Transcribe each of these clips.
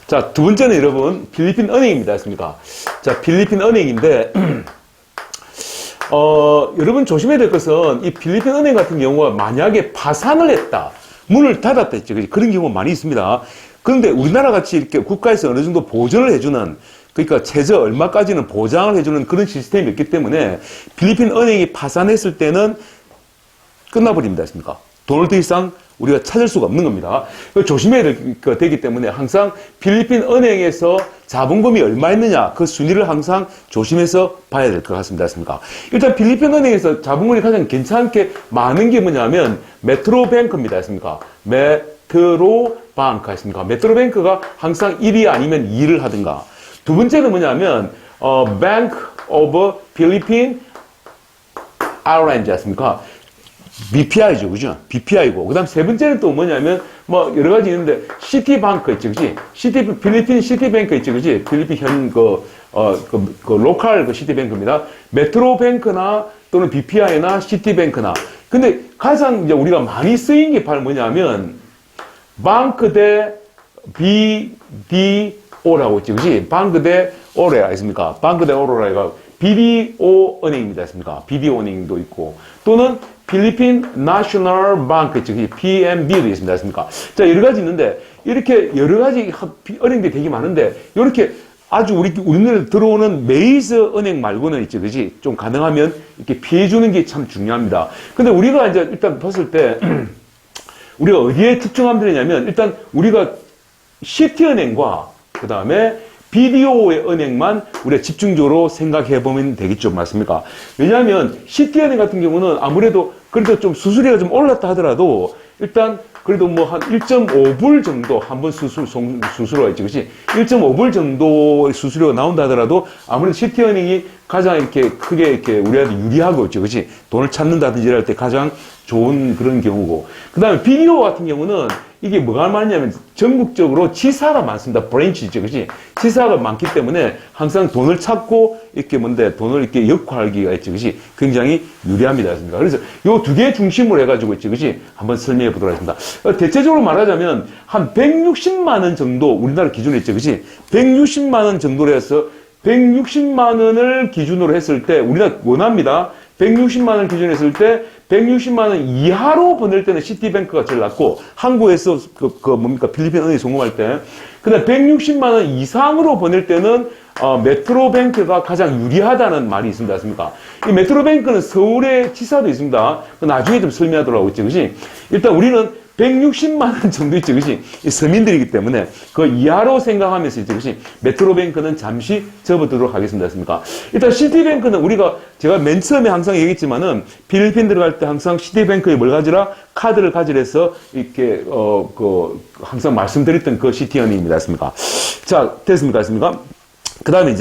자, 두 번째는 여러분, 필리핀 은행입니다. 했습니까? 자, 필리핀 은행인데, 여러분 조심해야 될 것은 이 필리핀 은행 같은 경우가 만약에 파산을 했다, 문을 닫았다 했죠. 그런 경우가 많이 있습니다. 그런데 우리나라 같이 이렇게 국가에서 어느 정도 보전을 해주는, 그러니까 최저 얼마까지는 보장을 해주는 그런 시스템이 있기 때문에 필리핀 은행이 파산했을 때는 끝나버립니다. 했습니까? 돈을 더 이상 우리가 찾을 수가 없는 겁니다. 조심해야 되기 때문에 항상 필리핀 은행에서 자본금이 얼마 있느냐, 그 순위를 항상 조심해서 봐야 될 것 같습니다. 했습니까? 일단 필리핀 은행에서 자본금이 가장 괜찮게 많은 게 뭐냐면 메트로뱅크입니다. 했습니까? 메트로뱅크 했습니까? 메트로뱅크가 항상 1위 아니면 2위를 하든가. 두 번째는 뭐냐면 Bank of Philippine Islands 했습니까? BPI죠, 그죠? BPI고. 그 다음 세 번째는 또 뭐냐면, 뭐, 여러 가지 있는데, 시티뱅크 있죠, 그지? 필리핀 시티뱅크 있죠, 그지? 필리핀 로컬 시티뱅크입니다. 메트로뱅크나 또는 BPI나 시티뱅크나. 근데 가장 이제 우리가 많이 쓰인 게 바로 뭐냐면, 방크 대 BDO라고 있죠, 그지? 방크 대 오레아 있습니까? 방크 대 오로라가 BDO 은행입니다, 있습니까? BDO 은행도 있고. 또는 필리핀 내셔널 뱅크, 즉 PNB도 있습니다. 했습니까? 자, 여러 가지 있는데, 이렇게 여러 가지 은행들이 되게 많은데, 이렇게 아주 우리 눈에 들어오는 메이저 은행 말고는 있죠, 그지? 좀 가능하면 이렇게 피해주는 게 참 중요합니다. 근데 우리가 이제 일단 봤을 때, 우리가 어디에 집중하면 되냐면, 일단 우리가 시티은행과, 그 다음에 BDO의 은행만 우리가 집중적으로 생각해 보면 되겠죠. 맞습니까? 왜냐하면 시티은행 같은 경우는 아무래도 그래도 좀 수수료가 좀 올랐다 하더라도 일단 그래도 뭐 한 1.5불 정도 한 번 수수료가 있지. 그렇지? 1.5불 정도의 수수료가 나온다 하더라도 아무래도 시티은행이 가장 이렇게 크게 이렇게 우리한테 유리하고 있죠. 그렇지? 돈을 찾는다든지 이럴 때 가장 좋은 그런 경우고. 그 다음에 BDO 같은 경우는 이게 뭐가 많냐면 전국적으로 지사가 많습니다. 브랜치죠. 그치? 지사가 많기 때문에 항상 돈을 찾고 이렇게 돈을 이렇게 역할하기가 있죠. 그치? 굉장히 유리합니다. 그래서 요 두 개 중심으로 해가지고 있죠. 그치? 한번 설명해 보도록 하겠습니다. 대체적으로 말하자면 한 160만 원 정도 우리나라 기준으로 있죠. 그치? 160만 원 정도로 해서 160만 원을 기준으로 했을 때 우리나라 원합니다. 160만 원 기준으로 했을 때 160만 원 이하로 보낼 때는 시티뱅크가 제일 낫고 한국에서 필리핀 은행이 성공할 때 그다음 160만 원 이상으로 보낼 때는 메트로뱅크가 가장 유리하다는 말이 있습니다. 맞습니까? 이 메트로뱅크는 서울에 지사도 있습니다. 나중에 좀 설명하도록 하겠죠. 그치? 일단 우리는 160만 원 정도 있죠. 그치? 서민들이기 때문에 그 이하로 생각하면서 있죠. 그치? 메트로뱅크는 잠시 접어두도록 하겠습니다. 맞습니까? 일단 시티뱅크는 제가 맨 처음에 항상 얘기했지만은 필리핀 들어갈 때 항상 시티뱅크에 뭘 가지라? 카드를 가지라 해서 이렇게, 항상 말씀드렸던 그 시티은행입니다. 맞습니까? 자, 됐습니까? 맞습니까? 그 다음에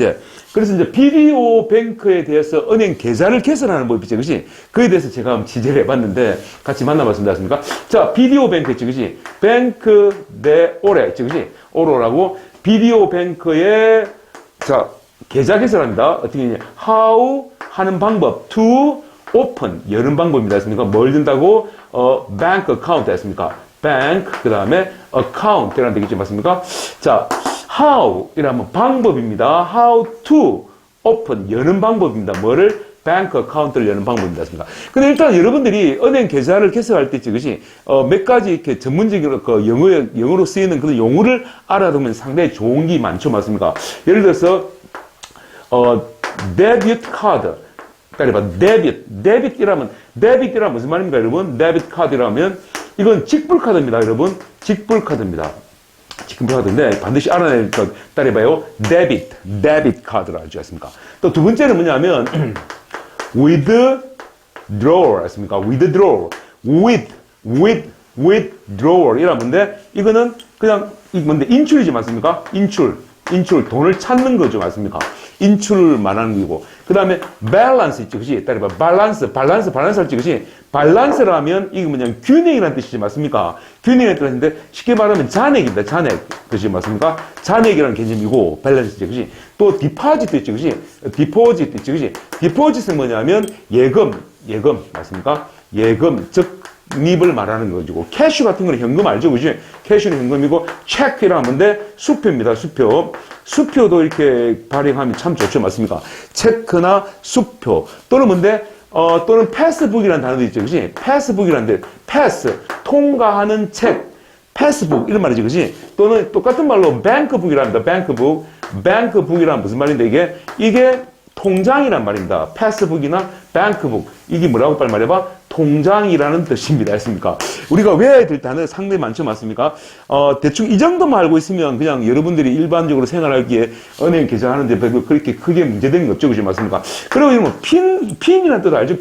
그래서 BDO 뱅크에 대해서 은행 계좌를 개설하는 법이죠. 그치? 그에 대해서 제가 한번 취재를 해봤는데, 같이 만나봤습니다. 맞습니까? 자, BDO 뱅크 있죠. 그치? 뱅크 대 오레 있죠. 그치? 오로라고, BDO 뱅크에, 자, 계좌 개설합니다. 어떻게 했냐? How 하는 방법, to open, 여는 방법입니다. 맞습니까? 뭘 든다고? bank account 했습니까? bank, 그 다음에 account, 이라는 되겠죠. 맞습니까? 자, how 이라면 방법입니다. How to open 여는 방법입니다. 뭐를? bank account를 여는 방법입니다. 근데 일단 여러분들이 은행 계좌를 개설할 때 그것이 몇 가지 이렇게 전문적으로 영어로 쓰이는 그런 용어를 알아두면 상당히 좋은 게 많죠. 맞습니까? 예를 들어서 데비트 카드. 따라봐. 데빗이라면 무슨 말입니까, 여러분? 데빗 카드라면 이건 직불 카드입니다, 여러분. 직불 카드입니다. 직불카드인데 반드시 알아낼 것 따라해봐요. 데빗 카드라 하지 않습니까? 또 두 번째는 뭐냐면 withdraw 했습니까? withdraw 이라는 건데 이거는 그냥 인출이지 맞습니까? 인출 돈을 찾는 거죠 맞습니까? 인출을 말하는 거고 그 다음에 balance 있죠 그치? 따라해봐 balance 할지 그치? 밸런스라면 이게 뭐냐면 균형이라는 뜻이지 맞습니까? 균형이라는 뜻인데 쉽게 말하면 잔액입니다. 잔액. 그치 맞습니까? 잔액이라는 개념이고 밸런스죠. 그치? 또 디파짓도 있죠. 그치? 디포짓도 있죠. 그치? 디포짓은 뭐냐면 예금 맞습니까? 예금 즉 닙을 말하는 거죠. 캐슈 같은 거는 현금 알죠, 그지? 캐슈는 현금이고 체크라는 건데 수표입니다. 수표도 이렇게 발행하면 참 좋죠, 맞습니까? 체크나 수표 또는 뭔데 또는 패스북이라는 단어도 있죠, 그지? 패스북이라는데 패스 통과하는 책. 패스북 이런 말이지, 그지? 또는 똑같은 말로 뱅크북이랍니다. 뱅크북이란 무슨 말인데 이게 통장이란 말입니다. 패스북이나 뱅크북 이게 뭐라고 빨리 말해봐? 통장이라는 뜻입니다. 했습니까? 우리가 외워야 될 단어 상당히 많죠, 맞습니까? 대충 이 정도만 알고 있으면 그냥 여러분들이 일반적으로 생활하기에 은행 계좌하는데 그렇게 크게 문제되는 거 없죠, 그지? 맞습니까? 그리고 이건 핀이라는 뜻 알죠?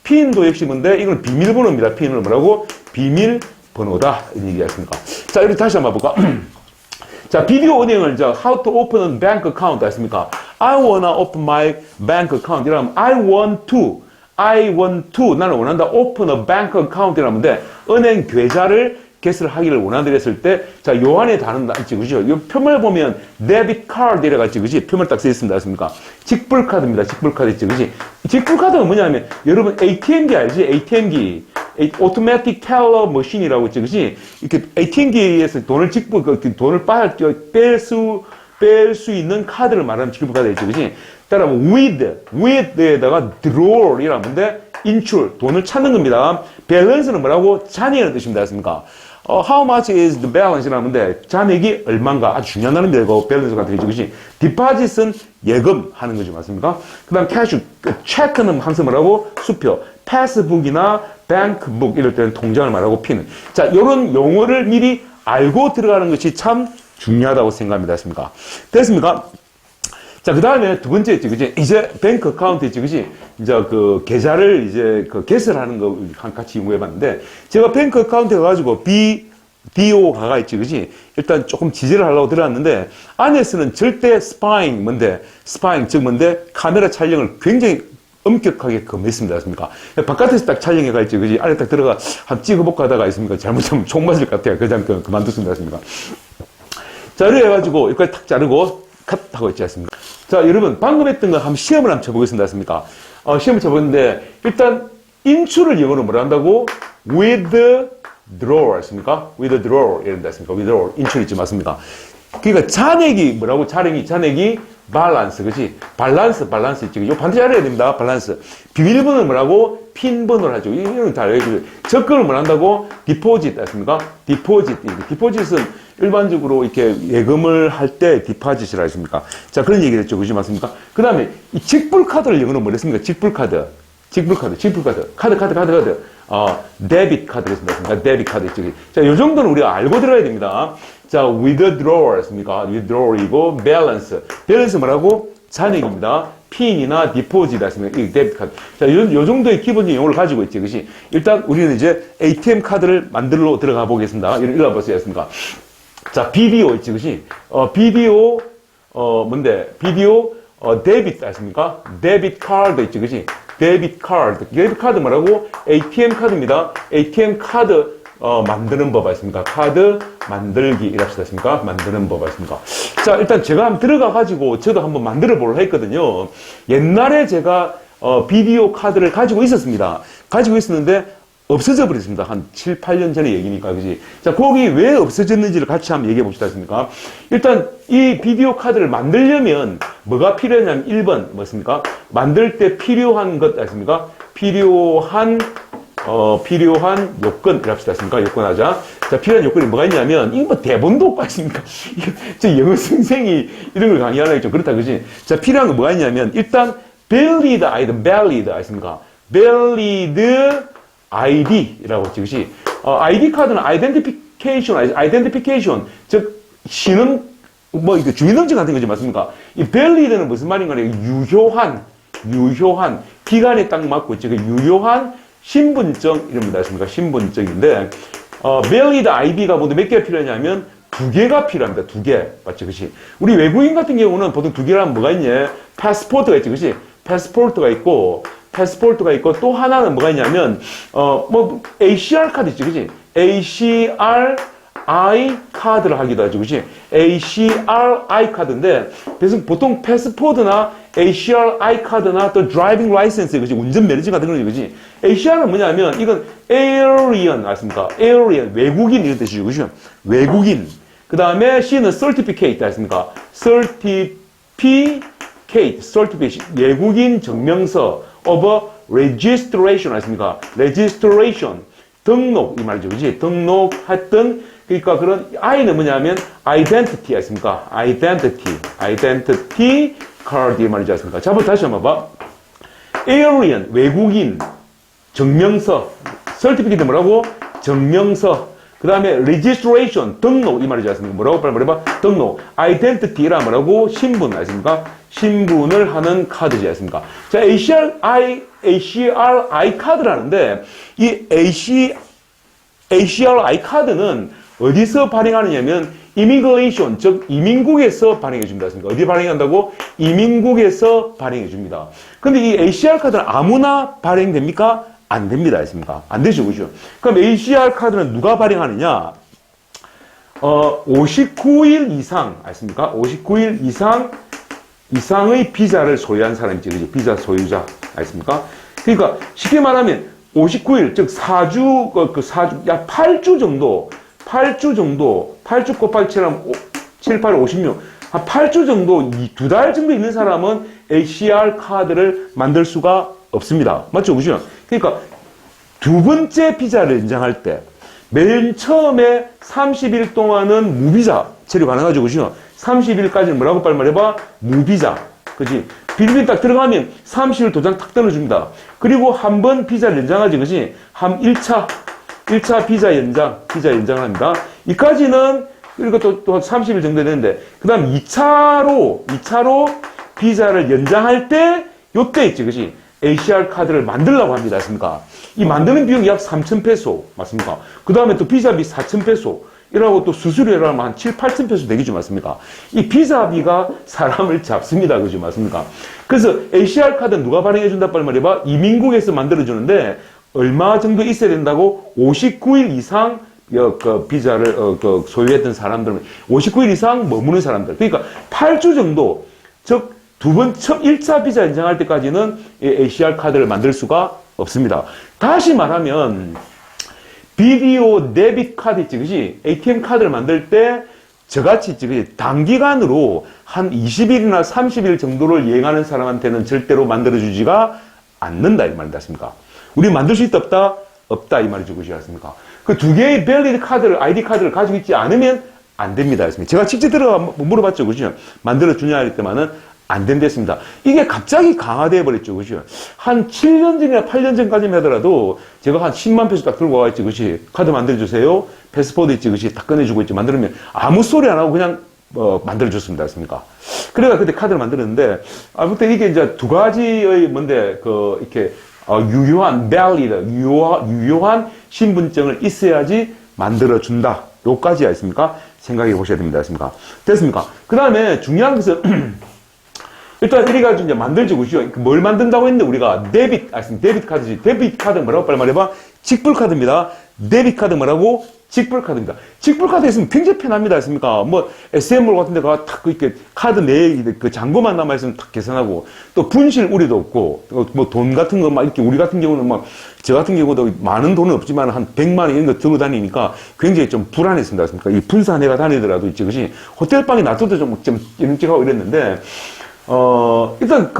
핀도 역시 뭔데 이건 비밀번호입니다. 핀은 뭐라고? 비밀번호다. 이런 얘기했습니까? 자, 이렇게 다시 한번 볼까? 자, 비디오 은행을 how to open a bank account 했습니까? I wanna open my bank account 이라면 I want to 나는 원한다 open a bank account 이라는데 은행 계좌를 개설을 하기를 원한다 했을 때 자, 요 안에 다른 있지, 그죠? 요 표물 보면 debit card 이래 가지고 그지? 표물 딱 써 있습니다. 했습니까? 직불카드입니다. 직불카드 있지, 그지? 직불카드가 뭐냐면 여러분 ATM기 알지? ATM기 automatic teller machine이라고 있지, 그지? 이렇게 ATM기에서 돈을 돈을 뺄 수 있는 카드를 말하는 직불카드 있지, 그지? 따라 with에다가 draw이라는 건데 인출, 돈을 찾는 겁니다. balance는 뭐라고? 잔액이라는 뜻입니다. 했습니까? how much is the balance라는 건데 잔액이 얼마인가? 아주 중요한 단어입니다. 이거 balance 같은 게 있지. deposit은 예금 하는 거죠. 맞습니까? 그 다음 cash, check는 항상 뭐라고? 수표. passbook이나 bankbook 이럴 때는 통장을 말하고 핀. 자, 이런 용어를 미리 알고 들어가는 것이 참 중요하다고 생각합니다. 했습니까? 됐습니까? 자, 그 다음에 두 번째 있지, 그지? 이제 뱅크 어카운트 있지, 그지? 이제 그 계좌를 이제 그 개설하는 거 같이 연구해봤는데, 제가 뱅크 어카운트 해가지고 BDO 가가 있지, 그지? 일단 조금 지지를 하려고 들어왔는데, 안에서는 절대 스파잉, 즉 뭔데, 카메라 촬영을 굉장히 엄격하게 금했습니다. 했습니까? 바깥에서 딱 촬영해가 있지, 그지? 안에 딱 들어가, 한번 찍어볼까 하다가 있습니까? 잘못하면 총 맞을 것 같아요. 그냥 그만뒀습니다. 했습니까? 자, 이래 해가지고, 여기까지 탁 자르고, 컷 하고 있지 않습니까? 자, 여러분, 방금 했던 거 한번 시험을 한번 쳐보겠습니다. 했습니까? 시험을 쳐보는데, 일단, 인출을 영어로 뭐라 한다고? withdraw, 했습니까? withdraw, 이런다 했습니까? withdraw, 인출 있지, 맞습니까? 그러니까 잔액이 뭐라고? 잔액이 balance, 그치? balance 있지. 이거 반드시 알아야 됩니다. balance. 비밀번호는 뭐라고? 핀 번호를 하죠. 이거는 다 알아야 돼요. 접근을 뭐 한다고? deposit, 했습니까? deposit은 일반적으로 이렇게 예금을 할 때 디파짓이라 했습니까? 자, 그런 얘기를 했죠. 그지 맞습니까? 그 다음에 이 직불카드를 영어로 뭐 했습니까? 직불카드. 카드. 데빗 카드가 있습니다. 데빗 카드 있죠. 자, 요 정도는 우리가 알고 들어야 됩니다. 자, withdraw 했습니까? withdraw이고 balance 뭐라고? 잔액입니다. 핀이나 디포지트 했습니다. 이 데빗 카드. 자, 요 정도의 기본적인 용어를 가지고 있지. 그지? 일단 우리는 이제 ATM 카드를 만들러 들어가 보겠습니다. 이런 버스 했습니까? 자, BDO 있지, 그지? BDO, BDO, 데빗, 아십니까? 데빗 카드 있지, 그지? 데빗 카드 뭐라고? ATM 카드입니다. ATM 카드, 만드는 법 아십니까? 카드 만들기, 이랍시다, 아십니까? 만드는 법 아십니까? 자, 일단 제가 한번 들어가가지고, 저도 한번 만들어 보려 했거든요. 옛날에 제가, BDO 카드를 가지고 있었습니다. 가지고 있었는데, 없어져 버렸습니다. 한 7, 8년 전의 얘기니까, 그지? 자, 거기 왜 없어졌는지를 같이 한번 얘기해 봅시다. 했습니까? 일단, 이 비디오 카드를 만들려면 뭐가 필요하냐면 1번, 뭐습니까? 만들 때 필요한 것, 아십니까? 필요한 요건, 이랍시다. 했습니까? 요건 하자. 자, 필요한 요건이 뭐가 있냐면, 이거 뭐 대본도 없고, 아십니까? 저 영어 선생이 이런 걸 강의하려니 좀 그렇다, 그지? 자, 필요한 거 뭐가 있냐면, 일단, valid, 아십니까? valid, ID라고 했지, 그치? ID 카드는 identification, 즉, 신원, 이거 주민등록 같은 거지, 맞습니까? 이 valid는 무슨 말인가, 유효한, 기간에 딱 맞고 있지, 유효한 신분증, 이럽니다, 맞습니까? 신분증인데, valid ID가 모두 몇 개가 필요하냐면, 2개가 필요합니다, 2개. 맞지, 그치? 우리 외국인 같은 경우는 보통 2개라면 뭐가 있냐? 패스포트가 있지, 그치? 패스포트가 있고, 또 하나는 뭐가 있냐면, ACR 카드 있지, 그지? ACRI 카드를 하기도 하죠, 그지? ACRI 카드인데, 그래서 보통 패스포드나 ACR 카드나 또 드라이빙 라이센스, 그지? 운전면허증 같은 거, 그지? ACR은 뭐냐면, 이건 alien, 알습니까? alien, 외국인, 이런 뜻이죠, 그죠? 외국인. 그 다음에 C는 certificate, 알습니까? certificate, 외국인 증명서 of registration, 알습니까? registration, 등록, 이 말이죠, 그지? 등록했던, 그러니까 그런, I는 뭐냐면, identity, 알습니까? identity card, 이 말이지 않습니까? 자, 다시 한번 봐. alien, 외국인, 증명서, certificate 뭐라고? 증명서. 그 다음에 registration, 등록, 이 말이지 않습니까? 뭐라고? 빨리 말해봐. 등록. identity라 뭐라고? 신분, 아십니까? 신분을 하는 카드지 않습니까? 자, ACRI 카드라는데, 이 ACRI 카드는 어디서 발행하느냐면, immigration, 즉, 이민국에서 발행해 줍니다. 어디 발행한다고? 이민국에서 발행해 줍니다. 근데 이 ACR 카드는 아무나 발행됩니까? 안 됩니다. 했습니까? 안 되죠. 그죠? 그럼 ACR 카드는 누가 발행하느냐? 59일 이상, 아십니까? 59일 이상의 비자를 소유한 사람이지. 그죠? 비자 소유자. 아십니까? 그러니까 쉽게 말하면 59일, 즉 4주, 4주, 약 8주 정도, 8주 곱하기 7하면 7, 8, 56. 한 8주 정도, 2달 정도 있는 사람은 ACR 카드를 만들 수가 없습니다. 맞죠? 그죠? 그러니까 두 번째 비자를 인정할 때, 맨 처음에 30일 동안은 무비자 체류 가능하죠. 그죠? 30일까지는 뭐라고 빨리 말해봐? 무비자. 그지? 필리핀 딱 들어가면 30일 도장 탁 떨어줍니다. 그리고 한 번 비자를 연장하지. 그지? 1차 비자 연장을 합니다. 이까지는, 그리고 또 30일 정도 되는데, 그 다음 2차로 비자를 연장할 때, 요때 있지. 그지? ACR 카드를 만들려고 합니다. 맞습니까? 이 만드는 비용이 약 3,000페소. 맞습니까? 그 다음에 또 비자비 4,000페소. 이라고 또 수수료라면 한 7, 8,000페소 되겠죠. 맞습니까? 이 비자비가 사람을 잡습니다. 그죠? 맞습니까? 그래서 ACR 카드는 누가 발행해준다? 빨리 말해봐. 이민국에서 만들어주는데, 얼마 정도 있어야 된다고? 59일 이상 비자를 소유했던 사람들, 59일 이상 머무는 사람들. 그러니까 8주 정도, 즉 1차 비자 인정할 때까지는 ACR 카드를 만들 수가 없습니다. 다시 말하면 비디오 데빗 카드 있지, 그지? ATM 카드를 만들 때 저같이 있지, 그지? 단기간으로 한 20일이나 30일 정도를 여행하는 사람한테는 절대로 만들어주지가 않는다, 이 말이지 않습니까? 우리 만들 수 있다, 없다? 없다, 이 말이죠, 그지 않습니까? 그 두 개의 밸리드 카드를, ID 카드를 가지고 있지 않으면 안 됩니다, 했습니다. 제가 직접 들어가 물어봤죠, 그죠? 만들어주냐 할 때만은 안 된댔습니다. 이게 갑자기 강화되어 버렸죠, 그죠? 한 7년 전이나 8년 전까지만 하더라도 제가 한 10만 페소 딱 들고 와 있지, 그지? 카드 만들어주세요. 패스포드 있지, 그지? 다 꺼내주고 있지. 만들면 아무 소리 안 하고 그냥 만들어줬습니다, 했습니까? 그래가 그때 카드를 만들었는데, 아무튼 이게 이제 두 가지의 이렇게 유효한 신분증을 있어야지 만들어준다. 요까지 있습니까? 생각해 보셔야 됩니다, 했습니까? 됐습니까? 그 다음에 중요한 것은 일단 이리 가지고 이제 만들죠, 그죠? 뭘 만든다고 했는데 우리가 데빗 카드지. 데빗 카드 뭐라고 빨리 말해봐. 직불 카드입니다. 데빗 카드 뭐라고? 직불 카드입니다. 직불 카드 있으면 굉장히 편합니다, 했습니까? 뭐 SM몰 같은 데가 탁 이렇게 카드 내에 그 잔고만 남아 있으면 탁 계산하고, 또 분실 우려도 없고, 뭐 돈 같은 거 막 이렇게 우리 같은 경우는 막 저 같은 경우도 많은 돈은 없지만 한 100만 원 이런 거 들고 다니니까 굉장히 좀 불안했습니다, 했습니까? 이 분산 해가 다니더라도 있지, 그지? 호텔방에 놔둬도 좀 이름찍하고 이랬는데. 일단,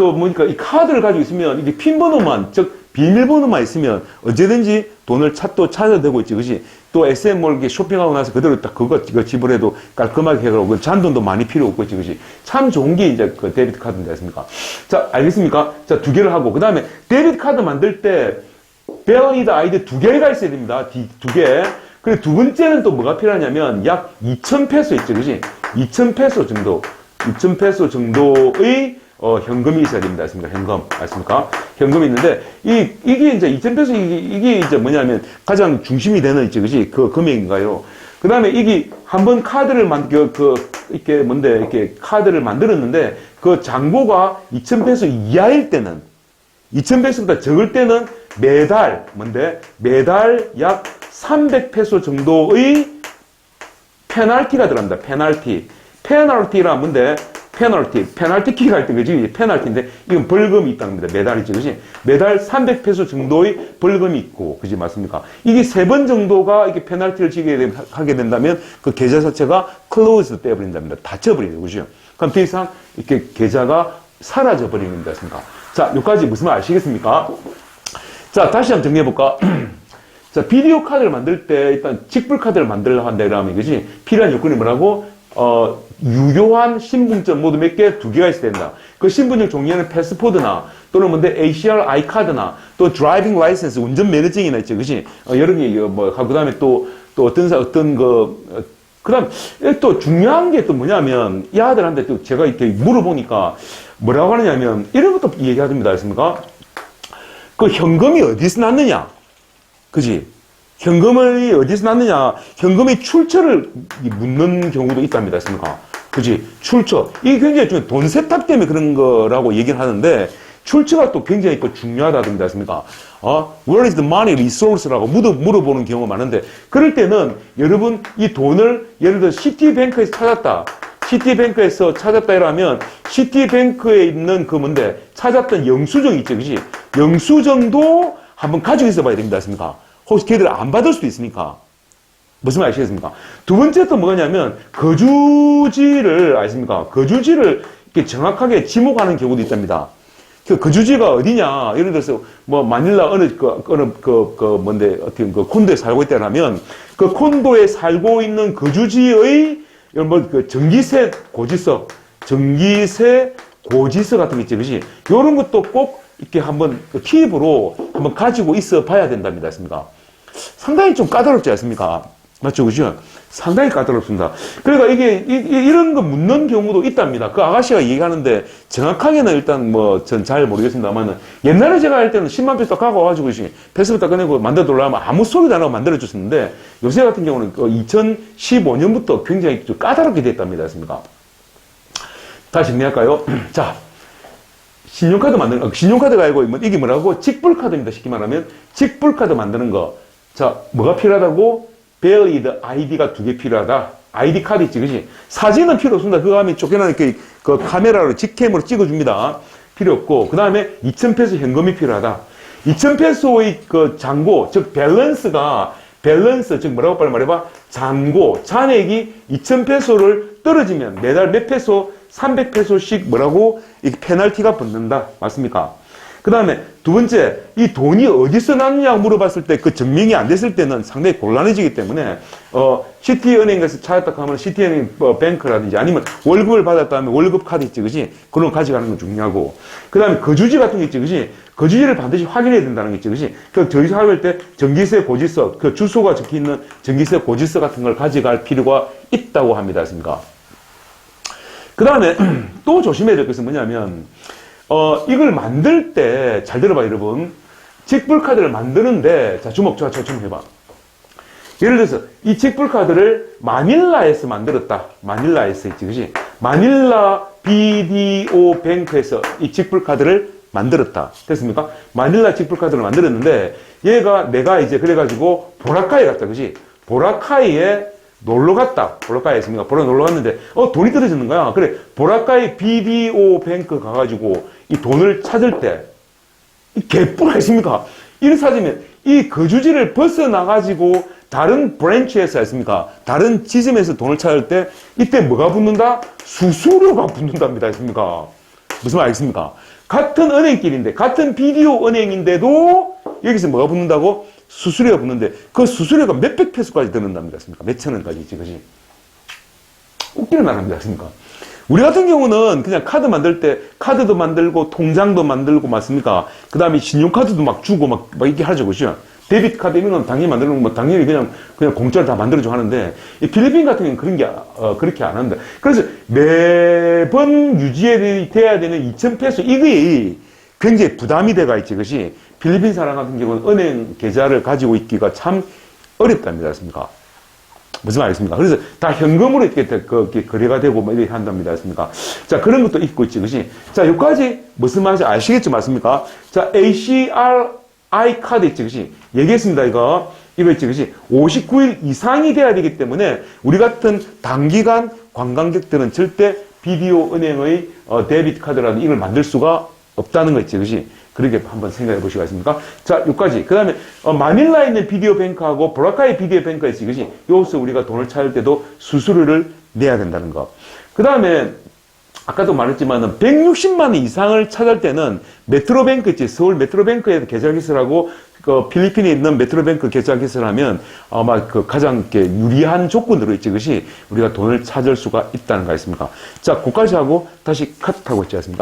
이 카드를 가지고 있으면, 이게 핀 번호만, 즉, 비밀번호만 있으면, 언제든지 돈을 찾아도 되고 있지, 그지? 또 SM몰 쇼핑하고 나서 그대로 딱 그거 지불해도 깔끔하게 해가지고, 잔돈도 많이 필요 없고 있지, 그지? 참 좋은 게 이제 데비트 카드인지 아십니까? 자, 알겠습니까? 자, 두 개를 하고, 그 다음에 데비트 카드 만들 때, 밸리드 아이디 2개가 있어야 됩니다. 2개. 그리고 두 번째는 또 뭐가 필요하냐면, 약 2,000페소 있죠, 그지? 2,000페소 정도. 2,000페소 정도의 현금이 있어야 됩니다. 아십니까? 현금. 아십니까? 현금이 있는데, 이게 이제 2,000페소, 이게 이제 뭐냐면 가장 중심이 되는 있지, 그지? 그 금액인가요? 그 다음에 이게 한번 카드를 이렇게 카드를 만들었는데, 그 잔고가 2,000페소 이하일 때는, 2,000페소보다 적을 때는 매달 약 300페소 정도의 페널티가 들어갑니다. 페널티라 뭔데? 페널티키가 있던 거지. 페널티인데, 이건 벌금이 있다는 겁니다. 매달이지, 그지? 매달 300페소 정도의 벌금이 있고, 그지? 맞습니까? 이게 3번 정도가 이렇게 페널티를 하게 된다면, 그 계좌 자체가 클로즈 떼버린답니다. 닫혀버리죠, 그죠? 그럼 더 이상 이렇게 계좌가 사라져버리는 겁니다. 맞습니까? 자, 여기까지 무슨 말 아시겠습니까? 자, 다시 한번 정리해볼까? 자, 비디오 카드를 만들 때, 일단, 직불 카드를 만들려고 한다, 이러면, 그지? 필요한 요건이 뭐라고? 유효한 신분증 모두 몇 개? 2개가 있어야 된다. 그 신분증 종류에는 패스포드나 또는 뭔데 ACR 아이카드나 또 드라이빙 라이센스 운전 면허증이나 있죠, 그지? 여러 개 그 다음에 또 그다음 또 중요한 게 또 뭐냐면 이 아들한테 또 제가 이렇게 물어보니까 뭐라고 하느냐면 이런 것도 얘기하십니다, 했습니까? 그 현금이 어디서 났느냐, 그지? 현금이 어디서 났느냐? 현금의 출처를 묻는 경우도 있답니다. 했습니까? 그지? 출처. 이게 굉장히 중요해요. 돈 세탁 때문에 그런 거라고 얘기를 하는데, 출처가 또 굉장히 또 중요하다던데, 했습니까? Where is the money resource라고 물어보는 경우가 많은데, 그럴 때는 여러분 이 돈을 예를 들어 시티뱅크에서 찾았다. 시티뱅크에서 찾았다 이러면, 시티뱅크에 있는 그 뭔데, 찾았던 영수증 있죠. 그지? 영수증도 한번 가지고 있어 봐야 됩니다. 했습니까? 혹시 걔들 안 받을 수도 있으니까. 무슨 말 아시겠습니까? 두 번째 또 뭐냐면, 거주지를, 아십니까? 거주지를 이렇게 정확하게 지목하는 경우도 있답니다. 그 거주지가 어디냐? 예를 들어서, 뭐, 마닐라 어떻게, 콘도에 살고 있다면, 그 콘도에 살고 있는 거주지의, 전기세 고지서 같은 게 있지, 그지? 요런 것도 꼭 이렇게 한번 팁으로 한번 가지고 있어 봐야 된답니다. 했습니까? 상당히 좀 까다롭지 않습니까? 맞죠? 그죠? 상당히 까다롭습니다. 그러니까 이런 거 묻는 경우도 있답니다. 그 아가씨가 얘기하는데 정확하게는 일단 전 잘 모르겠습니다만은 옛날에 제가 할 때는 10만 페소 갖고 와가지고 패스를 딱 꺼내고 만들어 달라면 아무 소리도 안 하고 만들어줬었는데 요새 같은 경우는 2015년부터 굉장히 좀 까다롭게 됐답니다. 했습니까? 다시 정리할까요? 자. 신용카드 만드는 거, 신용카드가 아니고, 이게 뭐라고? 직불카드입니다. 쉽게 말하면. 직불카드 만드는 거. 자, 뭐가 필요하다고? valid ID가 2개 필요하다. ID 카드 있지, 그지? 사진은 필요 없습니다. 그거 하면 쫓겨나는 그 카메라로 직캠으로 찍어줍니다. 필요 없고. 그 다음에 2,000페소 현금이 필요하다. 2,000페소의 그 잔고, 즉, 밸런스, 즉, 뭐라고 빨리 말해봐? 잔액이 2,000페소를 떨어지면 매달 몇 페소? 300페소씩 뭐라고? 이 페널티가 붙는다. 맞습니까? 그 다음에 두 번째, 이 돈이 어디서 났느냐 물어봤을 때 그 증명이 안 됐을 때는 상당히 곤란해지기 때문에, 시티은행에서 찾았다 하면 시티은행 뱅크라든지 아니면 월급을 받았다 하면 월급 카드 있지, 그지? 그런 거 가져가는 건 중요하고. 그 다음에 거주지 같은 게 있지, 그지? 거주지를 반드시 확인해야 된다는 게 있지, 그지? 저희서 할 때 전기세 고지서, 그 주소가 적혀 있는 전기세 고지서 같은 걸 가져갈 필요가 있다고 합니다. 했습니까? 그 다음에 또 조심해야 될 것은 뭐냐면, 이걸 만들 때, 잘 들어봐, 여러분. 직불카드를 만드는데, 자, 주목해봐. 예를 들어서, 이 직불카드를 마닐라에서 만들었다. 마닐라에서 있지, 그지? 마닐라 BDO 뱅크에서 이 직불카드를 만들었다. 됐습니까? 마닐라 직불카드를 만들었는데, 내가 이제 그래가지고, 보라카이 갔다, 그지? 보라카이에 놀러 갔다. 보라카이에 있습니까? 놀러 갔는데, 돈이 떨어지는 거야. 그래, 보라카이 BDO 뱅크 가가지고, 이 돈을 찾을 때, 이 개뿔 아십니까? 이를 찾으면, 이 거주지를 벗어나가지고, 다른 브랜치에서 했습니까? 다른 지점에서 돈을 찾을 때, 이때 뭐가 붙는다? 수수료가 붙는답니다. 했습니까? 무슨 말 알겠습니까? 같은 은행끼리인데, 같은 BDO 은행인데도, 여기서 뭐가 붙는다고? 수수료가 붙는데, 그 수수료가 몇백 페소까지 드는답니다. 했습니까? 몇천 원까지 있지, 그지? 웃기는 말합니다. 했습니까? 우리 같은 경우는 그냥 카드 만들 때 카드도 만들고 통장도 만들고 맞습니까? 그 다음에 신용카드도 막 주고 막 이렇게 하죠. 그죠? 데비트 카드 이런 건 당연히 만들고 뭐 당연히 그냥 공짜로 다 만들어주고 하는데 이 필리핀 같은 경우는 그런 게 그렇게 안 합니다. 그래서 매번 유지돼야 되는 2,000페소 이게 굉장히 부담이 돼가 있지. 그것이 필리핀 사람 같은 경우는 은행 계좌를 가지고 있기가 참 어렵답니다. 맞습니까? 무슨 말이겠습니까? 그래서 다 현금으로 이렇게 거래가 되고 뭐 이렇게 한답니다. 맞습니까? 자, 그런 것도 있고 있지. 그것이. 자, 여기까지 무슨 말인지 아시겠죠? 맞습니까? 자, ACRI 카드 있지. 그것이. 얘기했습니다. 이거 있지. 그것이. 59일 이상이 돼야 되기 때문에 우리 같은 단기간 관광객들은 절대 BDO 은행의 데비트 카드라는 이걸 만들 수가 없다는 거 있지, 그지? 그렇게 한번 생각해 보시겠습니까? 자, 여기까지. 그 다음에, 마닐라에 있는 BDO 뱅크하고 보라카이 BDO 뱅크가 있지, 그지? 여기서 우리가 돈을 찾을 때도 수수료를 내야 된다는 거. 그 다음에, 아까도 말했지만은 160만 원 이상을 찾을 때는 메트로뱅크 있지, 서울 메트로뱅크에 계좌 개설하고 그 필리핀에 있는 메트로뱅크 계좌 개설하면 아마 그 가장 이렇게 유리한 조건으로 있지, 그것이 우리가 돈을 찾을 수가 있다는 거 있습니까? 자, 그까지 하고 다시 컷하고 있지 않습니까?